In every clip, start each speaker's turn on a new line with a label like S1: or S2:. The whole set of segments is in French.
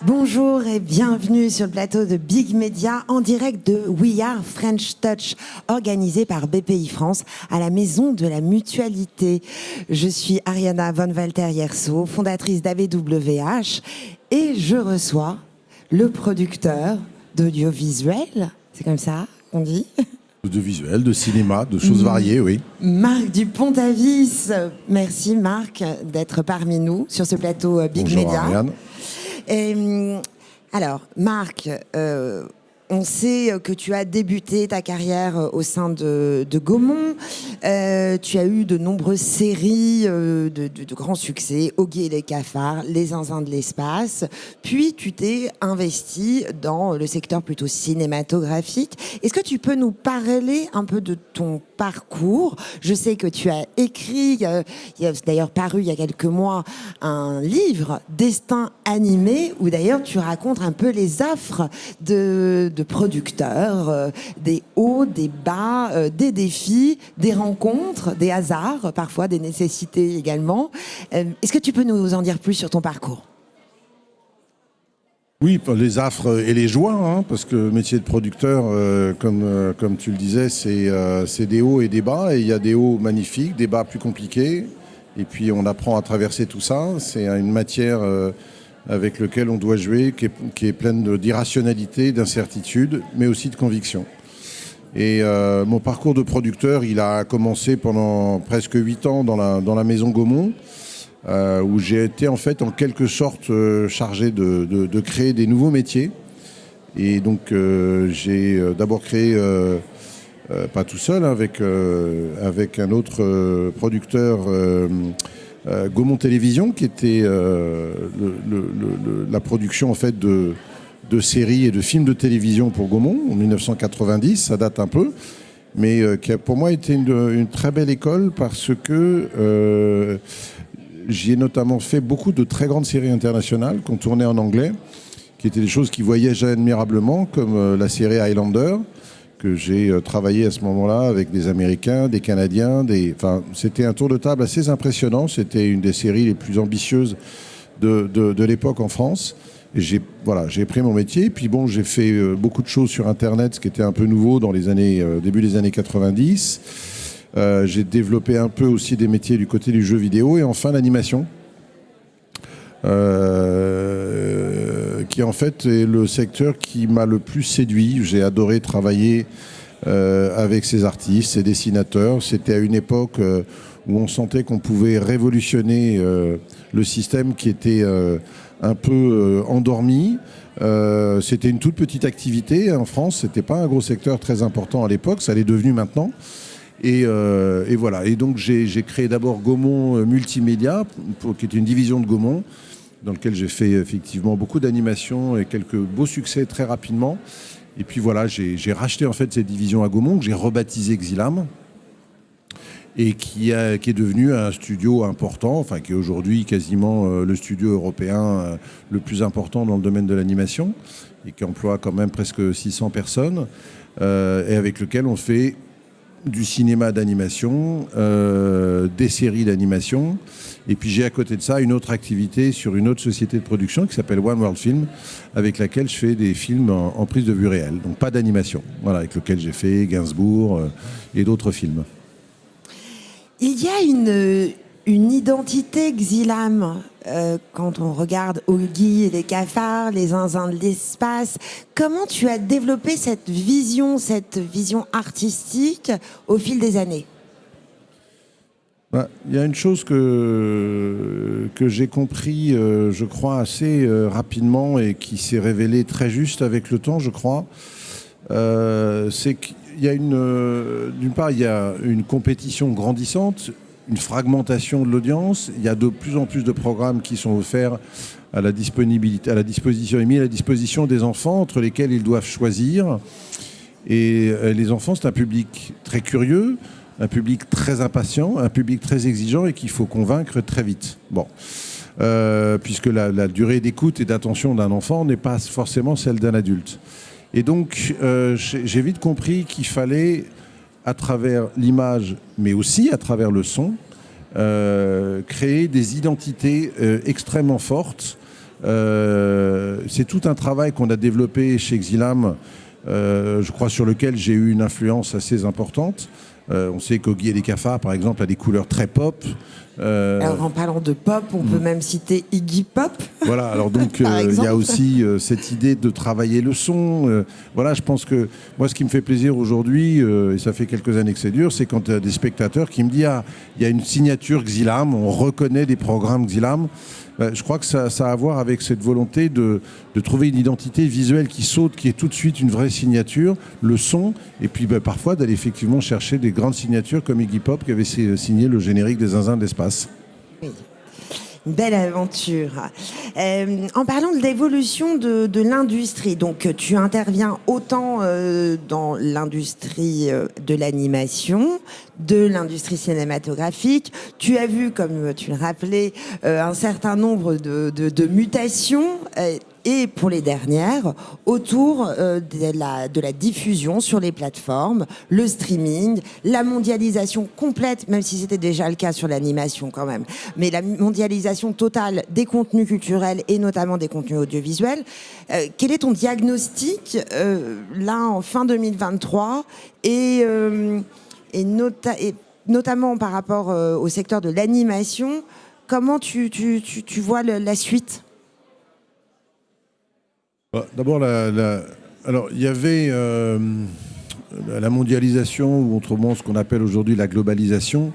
S1: Bonjour et bienvenue sur le plateau de Big Media en direct de We Are French Touch, organisé par BPI France à la Maison de la Mutualité. Je suis Ariana von Walter-Yerso, fondatrice d'AVWH, et je reçois le producteur d'audiovisuel, c'est comme ça qu'on dit ?
S2: De visuel, de cinéma, de choses variées, oui.
S1: Marc Dupont-Avis. Merci Marc d'être parmi nous sur ce plateau Big
S2: Bonjour,
S1: Media.
S2: Ariane.
S1: Alors, Marc, on sait que tu as débuté ta carrière au sein de Gaumont. Tu as eu de nombreuses séries de grands succès, Oggy et les cafards, Les zinzins de l'espace. Puis, tu t'es investi dans le secteur plutôt cinématographique. Est-ce que tu peux nous parler un peu de ton parcours? Je sais que tu as écrit, il y a d'ailleurs paru il y a quelques mois, un livre, Destin animé, où d'ailleurs tu racontes un peu les affres de producteurs, des hauts, des bas, des défis, des rencontres, des hasards, parfois des nécessités également. Est-ce que tu peux nous en dire plus sur ton parcours ?
S2: Oui, les affres et les joies, hein, parce que le métier de producteur, comme tu le disais, c'est des hauts et des bas. Et il y a des hauts magnifiques, des bas plus compliqués. Et puis on apprend à traverser tout ça. C'est une matière avec laquelle on doit jouer, qui est pleine d'irrationalité, d'incertitude, mais aussi de conviction. Et mon parcours de producteur, il a commencé pendant presque 8 ans dans la maison Gaumont, où j'ai été en fait en quelque sorte chargé de créer des nouveaux métiers. Et donc j'ai d'abord créé, pas tout seul, avec un autre producteur, Gaumont Télévision, qui était la production en fait de séries et de films de télévision pour Gaumont en 1990, ça date un peu, mais qui a pour moi été une très belle école parce que j'y ai notamment fait beaucoup de très grandes séries internationales qu'on tournait en anglais, qui étaient des choses qui voyageaient admirablement, comme la série Highlander, que j'ai travaillé à ce moment-là avec des Américains, des Canadiens. C'était un tour de table assez impressionnant. C'était une des séries les plus ambitieuses de l'époque en France. Et j'ai pris mon métier. Puis bon, j'ai fait beaucoup de choses sur Internet, ce qui était un peu nouveau dans les début des années 90. J'ai développé un peu aussi des métiers du côté du jeu vidéo et enfin l'animation, qui en fait est le secteur qui m'a le plus séduit. J'ai adoré travailler avec ces artistes, ces dessinateurs. C'était à une époque où on sentait qu'on pouvait révolutionner le système qui était un peu endormi. C'était une toute petite activité en France, c'était pas un gros secteur très important à l'époque, ça l'est devenu maintenant. Et voilà. Et donc j'ai créé d'abord Gaumont Multimédia, qui est une division de Gaumont, dans lequel j'ai fait effectivement beaucoup d'animations et quelques beaux succès très rapidement. Et puis voilà, j'ai racheté en fait cette division à Gaumont, que j'ai rebaptisé Xilam, et qui est devenu un studio important, enfin qui est aujourd'hui quasiment le studio européen le plus important dans le domaine de l'animation, et qui emploie quand même presque 600 personnes, et avec lequel on fait du cinéma d'animation, des séries d'animation. Et puis j'ai à côté de ça une autre activité sur une autre société de production qui s'appelle One World Film, avec laquelle je fais des films en prise de vue réelle, donc pas d'animation, voilà, avec lequel j'ai fait Gainsbourg et d'autres films.
S1: Il y a une identité Xilam quand on regarde Oggy et les cafards, Les zinzins de l'espace. Comment tu as développé cette vision artistique au fil des années ?
S2: Il y a une chose que j'ai compris, je crois, assez rapidement et qui s'est révélée très juste avec le temps, je crois. C'est qu'il y a d'une part, il y a une compétition grandissante, une fragmentation de l'audience. Il y a de plus en plus de programmes qui sont offerts à la disposition et mis à la disposition des enfants, entre lesquels ils doivent choisir. Et les enfants, c'est un public très curieux, un public très impatient, un public très exigeant et qu'il faut convaincre très vite. Bon. Puisque la durée d'écoute et d'attention d'un enfant n'est pas forcément celle d'un adulte. Et donc, j'ai vite compris qu'il fallait, à travers l'image, mais aussi à travers le son, créer des identités extrêmement fortes C'est tout un travail qu'on a développé chez Xilam, je crois sur lequel j'ai eu une influence assez importante. On sait qu'Oggy et les Cafards, par exemple, a des couleurs très pop.
S1: Alors en parlant de pop, on peut même citer Iggy Pop.
S2: Voilà, alors donc il y a aussi cette idée de travailler le son. Voilà, je pense que moi ce qui me fait plaisir aujourd'hui, et ça fait quelques années que c'est dur, c'est quand il y a des spectateurs qui me disent ah, il y a une signature Xilam, on reconnaît des programmes Xilam. Je crois que ça a à voir avec cette volonté de trouver une identité visuelle qui saute, qui est tout de suite une vraie signature, le son, et puis parfois d'aller effectivement chercher des grandes signatures comme Iggy Pop qui avait signé le générique des Zinzins de l'espace.
S1: Oui. Une belle aventure. En parlant de l'évolution de l'industrie, donc tu interviens autant dans l'industrie de l'animation, de l'industrie cinématographique. Tu as vu, comme tu le rappelais, un certain nombre de mutations et pour les dernières, autour de la diffusion sur les plateformes, le streaming, la mondialisation complète, même si c'était déjà le cas sur l'animation quand même, mais la mondialisation totale des contenus culturels et notamment des contenus audiovisuels. Quel est ton diagnostic là en fin 2023 et notamment par rapport au secteur de l'animation, comment tu vois la suite ?
S2: D'abord, alors il y avait la mondialisation, ou autrement ce qu'on appelle aujourd'hui la globalisation.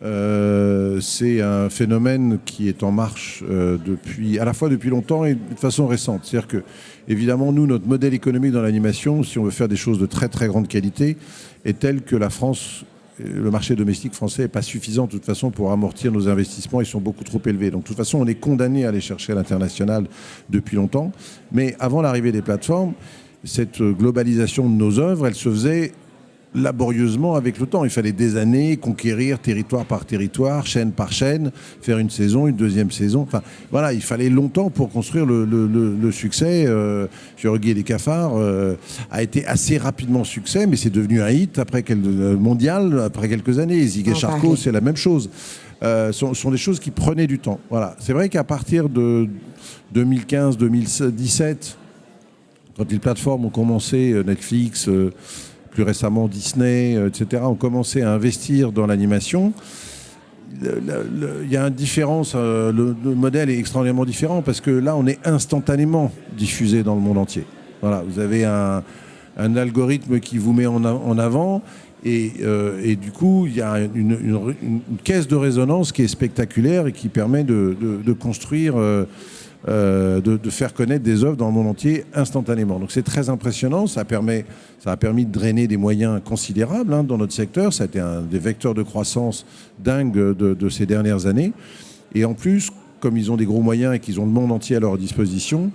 S2: C'est un phénomène qui est en marche à la fois depuis longtemps et de façon récente. C'est-à-dire que, évidemment, nous, notre modèle économique dans l'animation, si on veut faire des choses de très très grande qualité, est tel que la France, le marché domestique français n'est pas suffisant de toute façon pour amortir nos investissements, ils sont beaucoup trop élevés. Donc de toute façon, on est condamné à aller chercher à l'international depuis longtemps. Mais avant l'arrivée des plateformes, cette globalisation de nos œuvres, elle se faisait laborieusement avec le temps. Il fallait des années conquérir territoire par territoire, chaîne par chaîne, faire une saison, une deuxième saison. Enfin, voilà, il fallait longtemps pour construire le succès. Oggy et les Cafards a été assez rapidement succès, mais c'est devenu un hit mondial après quelques années. Zig et Charcot, c'est la même chose. Sont des choses qui prenaient du temps. Voilà. C'est vrai qu'à partir de 2015-2017, quand les plateformes ont commencé, Netflix, plus récemment Disney, etc., ont commencé à investir dans l'animation. Il y a une différence, le modèle est extraordinairement différent parce que là, on est instantanément diffusé dans le monde entier. Voilà, vous avez un algorithme qui vous met en avant et du coup, il y a une caisse de résonance qui est spectaculaire et qui permet de construire... de faire connaître des œuvres dans le monde entier instantanément. Donc c'est très impressionnant, ça a permis de drainer des moyens considérables dans notre secteur, ça a été un des vecteurs de croissance dingue de ces dernières années. Et en plus, comme ils ont des gros moyens et qu'ils ont le monde entier à leur disposition,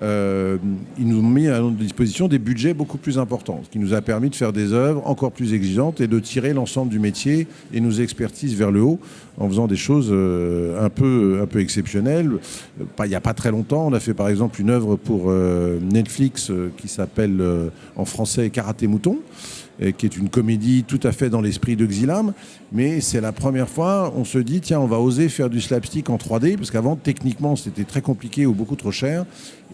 S2: ils nous ont mis à notre disposition des budgets beaucoup plus importants, ce qui nous a permis de faire des œuvres encore plus exigeantes et de tirer l'ensemble du métier et nos expertises vers le haut en faisant des choses un peu exceptionnelles. Il n'y a pas très longtemps, on a fait par exemple une œuvre pour Netflix qui s'appelle en français Karaté Mouton, qui est une comédie tout à fait dans l'esprit de Xilam, mais c'est la première fois on se dit tiens, on va oser faire du slapstick en 3D, parce qu'avant techniquement c'était très compliqué ou beaucoup trop cher,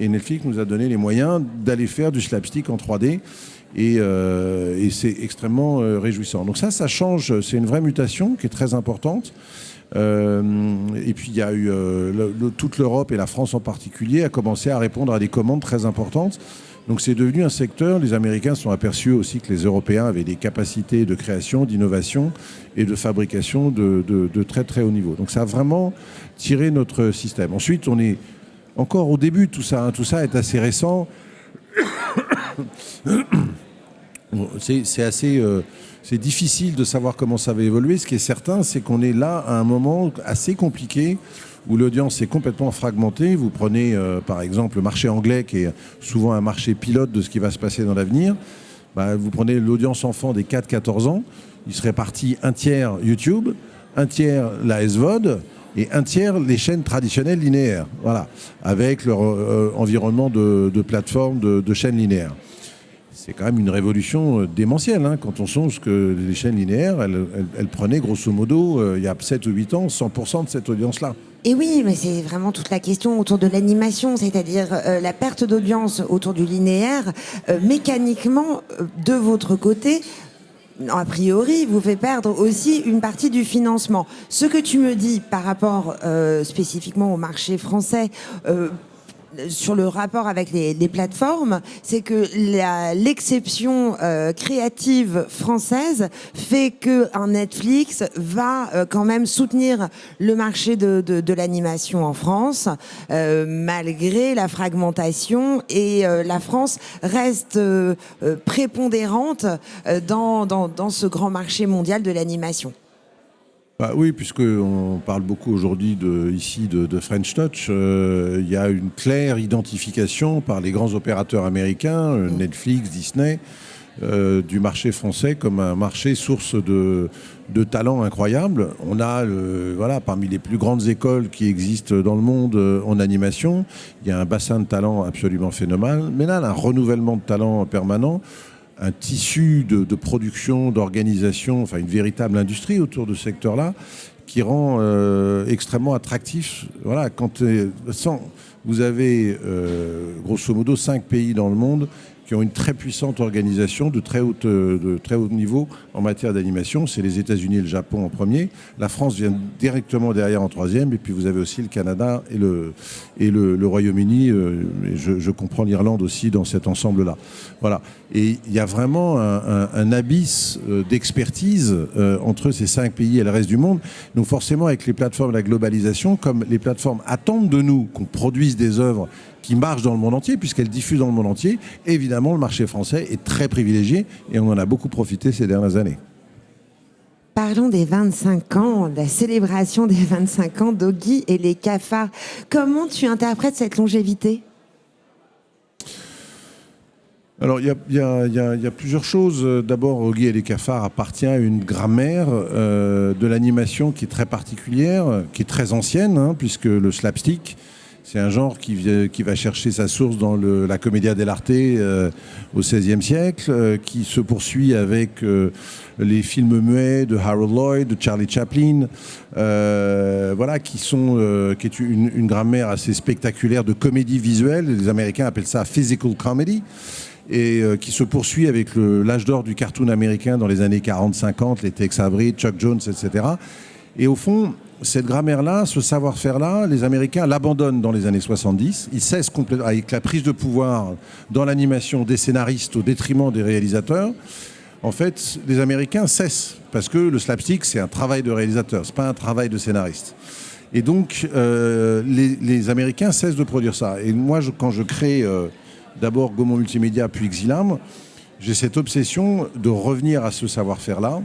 S2: et Netflix nous a donné les moyens d'aller faire du slapstick en 3D, et c'est extrêmement réjouissant. Donc ça change, c'est une vraie mutation qui est très importante. Et puis il y a eu toute l'Europe et la France en particulier a commencé à répondre à des commandes très importantes. Donc c'est devenu un secteur, les Américains se sont aperçus aussi que les Européens avaient des capacités de création, d'innovation et de fabrication de très très haut niveau. Donc ça a vraiment tiré notre système. Ensuite, on est encore au début de tout ça. Tout ça est assez récent. C'est difficile de savoir comment ça va évoluer. Ce qui est certain, c'est qu'on est là à un moment assez compliqué où l'audience est complètement fragmentée. Vous prenez par exemple le marché anglais, qui est souvent un marché pilote de ce qui va se passer dans l'avenir. Vous prenez l'audience enfant des 4-14 ans, il se répartit un tiers YouTube, un tiers la SVOD et un tiers les chaînes traditionnelles linéaires, voilà, avec leur environnement de plateforme de chaînes linéaires. c'est quand même une révolution démentielle, hein, quand on songe que les chaînes linéaires, elles prenaient grosso modo, il y a 7 ou 8 ans, 100% de cette audience-là.
S1: Et oui, mais c'est vraiment toute la question autour de l'animation, c'est-à-dire la perte d'audience autour du linéaire, mécaniquement, de votre côté, a priori, vous fait perdre aussi une partie du financement. Ce que tu me dis par rapport spécifiquement au marché français, sur le rapport avec les plateformes, c'est que l'exception créative française fait qu'un Netflix va quand même soutenir le marché de l'animation en France, malgré la fragmentation, et la France reste prépondérante dans ce grand marché mondial de l'animation.
S2: Bah oui, puisqu'on parle beaucoup aujourd'hui ici de French Touch, il y a une claire identification par les grands opérateurs américains, Netflix, Disney, du marché français comme un marché source de talents incroyables. On a voilà, parmi les plus grandes écoles qui existent dans le monde en animation, il y a un bassin de talents absolument phénoménal, un renouvellement de talents permanent, un tissu de production, d'organisation, enfin une véritable industrie autour de ce secteur-là qui rend extrêmement attractif. Voilà, vous avez grosso modo 5 pays dans le monde qui ont une très puissante organisation de très haut niveau en matière d'animation. C'est les États-Unis et le Japon en premier. La France vient directement derrière en troisième. Et puis vous avez aussi le Canada et le Royaume-Uni. Et je comprends l'Irlande aussi dans cet ensemble-là. Voilà. Et il y a vraiment un abysse d'expertise entre ces 5 pays et le reste du monde. Donc forcément, avec les plateformes et la globalisation, comme les plateformes attendent de nous qu'on produise des œuvres qui marchent dans le monde entier, puisqu'elles diffusent dans le monde entier, évidemment, le marché français est très privilégié et on en a beaucoup profité ces dernières années.
S1: Parlons des 25 ans, de la célébration des 25 ans d'Oggy et les cafards. Comment tu interprètes cette longévité ?
S2: Alors, il y a plusieurs choses. D'abord, Oggy et les cafards appartient à une grammaire de l'animation qui est très particulière, qui est très ancienne, hein, puisque le slapstick, c'est un genre qui va chercher sa source dans la commedia dell'arte au XVIe siècle, qui se poursuit avec les films muets de Harold Lloyd, de Charlie Chaplin, voilà, qui est une grammaire assez spectaculaire de comédie visuelle. Les Américains appellent ça physical comedy. Et qui se poursuit avec l'âge d'or du cartoon américain dans les années 40-50, les Tex Avery, Chuck Jones, etc. Et au fond, cette grammaire-là, ce savoir-faire-là, les Américains l'abandonnent dans les années 70. Ils cessent complètement, avec la prise de pouvoir dans l'animation des scénaristes au détriment des réalisateurs. En fait, les Américains cessent, parce que le slapstick, c'est un travail de réalisateur, c'est pas un travail de scénariste. Et donc, les Américains cessent de produire ça. Et moi, quand je crée d'abord Gaumont Multimédia, puis Exilam, j'ai cette obsession de revenir à ce savoir-faire-là.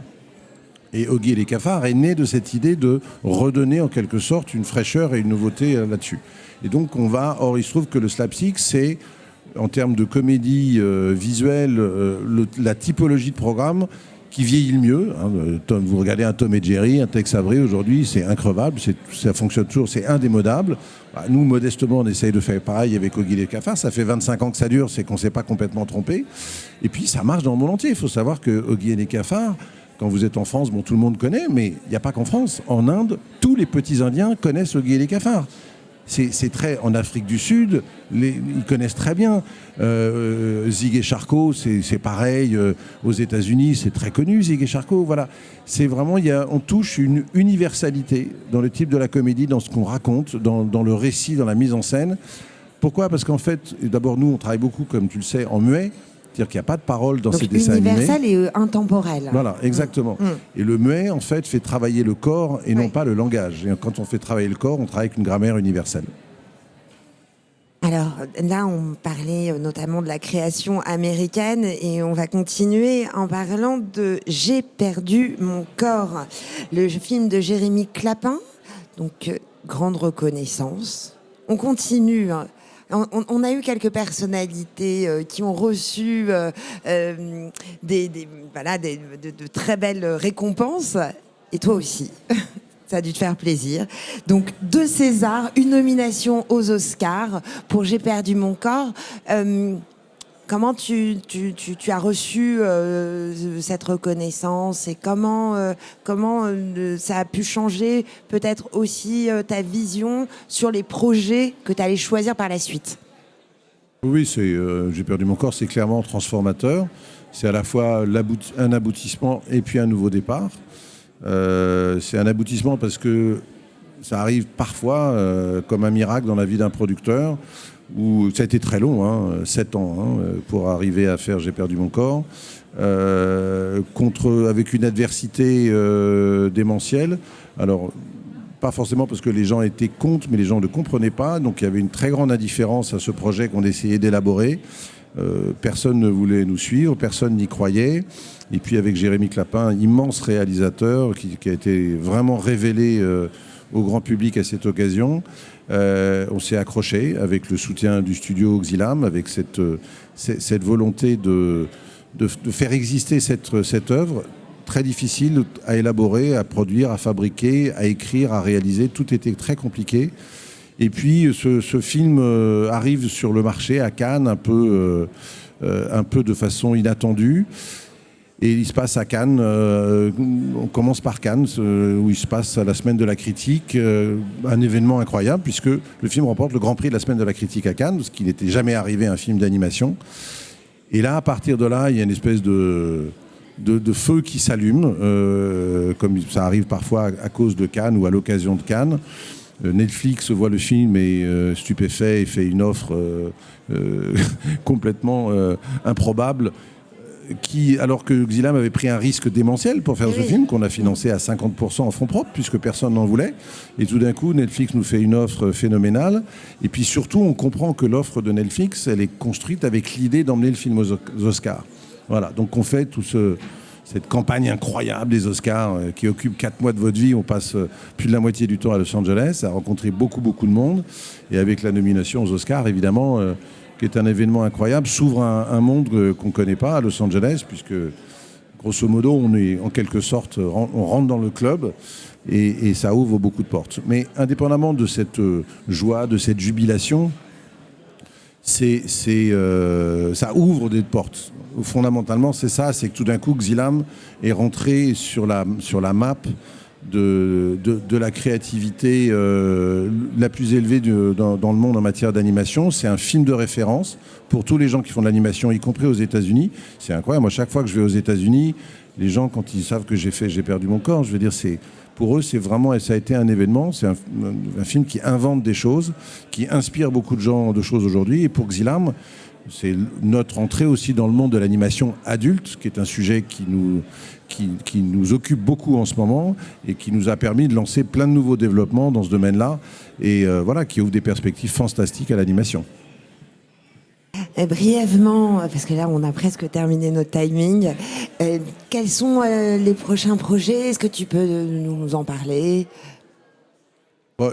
S2: Et Oggy et les cafards est né de cette idée de redonner en quelque sorte une fraîcheur et une nouveauté là-dessus. Et donc or il se trouve que le slapstick, c'est, en termes de comédie visuelle, la typologie de programme qui vieillit le mieux. Hein. Vous regardez un Tom et Jerry, un Tex Avery, aujourd'hui, c'est increvable, ça fonctionne toujours, c'est indémodable. Nous, modestement, on essaye de faire pareil avec Oggy et les cafards. Ça fait 25 ans que ça dure, c'est qu'on ne s'est pas complètement trompé. Et puis, ça marche dans le monde entier. Il faut savoir que Oggy et les cafards, quand vous êtes en France, bon, tout le monde connaît, mais il n'y a pas qu'en France. En Inde, tous les petits Indiens connaissent Oggy et les cafards. C'est très... En Afrique du Sud, ils connaissent très bien. Zig et Charcot, c'est pareil. Aux États-Unis, c'est très connu, Zig et Charcot. Voilà. C'est vraiment... on touche une universalité dans le type de la comédie, dans ce qu'on raconte, dans le récit, dans la mise en scène. Pourquoi ? Parce qu'en fait, d'abord, nous, on travaille beaucoup, comme tu le sais, en muet. C'est-à-dire qu'il n'y a pas de parole dans ces dessins animés.
S1: Universel et intemporel.
S2: Voilà, exactement. Et le muet, en fait, fait travailler le corps et non pas le langage. Et quand on fait travailler le corps, on travaille avec une grammaire universelle.
S1: Alors là, on parlait notamment de la création américaine et on va continuer en parlant de J'ai perdu mon corps, le film de Jérémy Clapin. Donc, grande reconnaissance. On continue. On a eu quelques personnalités qui ont reçu de très belles récompenses. Et toi aussi. Ça a dû te faire plaisir. Donc, 2 Césars, une nomination aux Oscars pour J'ai perdu mon corps. comment tu as reçu cette reconnaissance et comment ça a pu changer peut-être aussi ta vision sur les projets que tu allais choisir par la suite?
S2: Oui, J'ai perdu mon corps, c'est clairement transformateur. C'est à la fois un aboutissement et puis un nouveau départ. C'est un aboutissement parce que ça arrive parfois comme un miracle dans la vie d'un producteur, où ça a été très long, 7 ans, pour arriver à faire J'ai perdu mon corps, avec une adversité démentielle. Alors, pas forcément parce que les gens étaient contre, mais les gens ne comprenaient pas. Donc il y avait une très grande indifférence à ce projet qu'on essayait d'élaborer. Personne ne voulait nous suivre, personne n'y croyait. Et puis avec Jérémy Clapin, immense réalisateur qui a été vraiment révélé au grand public à cette occasion, on s'est accroché avec le soutien du studio Xilam, avec cette volonté de faire exister cette œuvre très difficile à élaborer, à produire, à fabriquer, à écrire, à réaliser. Tout était très compliqué. Et puis ce film arrive sur le marché à Cannes un peu de façon inattendue. Et il se passe à Cannes, on commence par Cannes, où il se passe la semaine de la critique, un événement incroyable, puisque le film remporte le Grand Prix de la semaine de la critique à Cannes, ce qui n'était jamais arrivé à un film d'animation. Et là, à partir de là, il y a une espèce de feu qui s'allume, comme ça arrive parfois à cause de Cannes ou à l'occasion de Cannes. Netflix voit le film et stupéfait et fait une offre complètement improbable, alors que Xilam avait pris un risque démentiel pour faire ce film, qu'on a financé à 50% en fonds propres, puisque personne n'en voulait. Et tout d'un coup, Netflix nous fait une offre phénoménale. Et puis surtout, on comprend que l'offre de Netflix, elle est construite avec l'idée d'emmener le film aux Oscars. Voilà, donc on fait cette campagne incroyable des Oscars qui occupe 4 mois de votre vie. On passe plus de la moitié du temps à Los Angeles, à rencontrer beaucoup de monde. Et avec la nomination aux Oscars, évidemment, qui est un événement incroyable, s'ouvre un monde qu'on ne connaît pas à Los Angeles, puisque grosso modo, on est en quelque sorte, on rentre dans le club et ça ouvre beaucoup de portes. Mais indépendamment de cette joie, de cette jubilation, ça ouvre des portes. Fondamentalement, c'est ça, c'est que tout d'un coup, Xilam est rentré sur la map de la créativité la plus élevée dans le monde en matière d'animation. C'est un film de référence pour tous les gens qui font de l'animation, y compris aux États-Unis. C'est incroyable. Moi, chaque fois que je vais aux États-Unis, les gens, quand ils savent que j'ai perdu mon corps, je veux dire, pour eux, c'est vraiment, et ça a été un événement. C'est un film qui invente des choses, qui inspire beaucoup de gens de choses aujourd'hui. Et pour Xilam, c'est notre entrée aussi dans le monde de l'animation adulte, qui est un sujet qui nous occupe beaucoup en ce moment et qui nous a permis de lancer plein de nouveaux développements dans ce domaine-là et qui ouvre des perspectives fantastiques à l'animation.
S1: Brièvement, parce que là on a presque terminé notre timing, quels sont les prochains projets? Est-ce que tu peux nous en parler?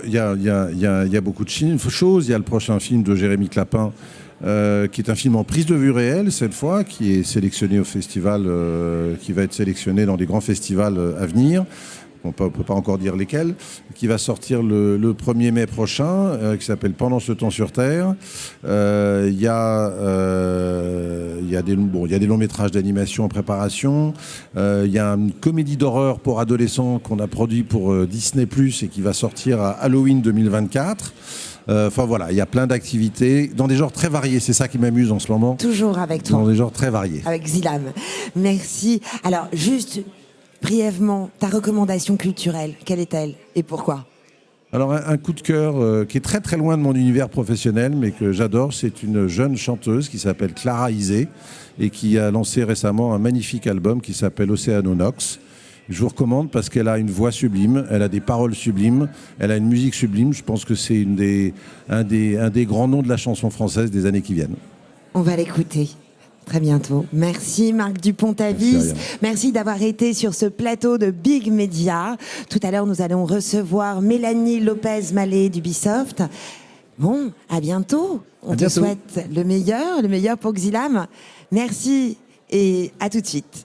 S2: Il y a beaucoup de choses. Il y a le prochain film de Jérémy Clapin, qui est un film en prise de vue réelle cette fois, qui est sélectionné au festival, qui va être sélectionné dans des grands festivals à venir. On ne peut pas encore dire lesquels, qui va sortir le 1er mai prochain, qui s'appelle Pendant ce temps sur Terre. Il y a des longs métrages d'animation en préparation. Il y a une comédie d'horreur pour adolescents qu'on a produit pour Disney+, et qui va sortir à Halloween 2024. Il y a plein d'activités dans des genres très variés. C'est ça qui m'amuse en ce moment.
S1: Toujours avec toi.
S2: Dans des genres très variés.
S1: Avec Xilam. Merci. Alors, juste brièvement, ta recommandation culturelle, quelle est-elle et pourquoi?
S2: Alors, un coup de cœur qui est très très loin de mon univers professionnel, mais que j'adore, c'est une jeune chanteuse qui s'appelle Clara Isé et qui a lancé récemment un magnifique album qui s'appelle Oceanonox. Je vous recommande parce qu'elle a une voix sublime, elle a des paroles sublimes, elle a une musique sublime. Je pense que c'est un des grands noms de la chanson française des années qui viennent.
S1: On va l'écouter très bientôt. Merci Marc Dupont-Avis. Merci d'avoir été sur ce plateau de Big Media. Tout à l'heure, nous allons recevoir Mélanie Lopez-Mallet d'Ubisoft. Bon, à bientôt. On te souhaite le meilleur pour Xilam. Merci et à tout de suite.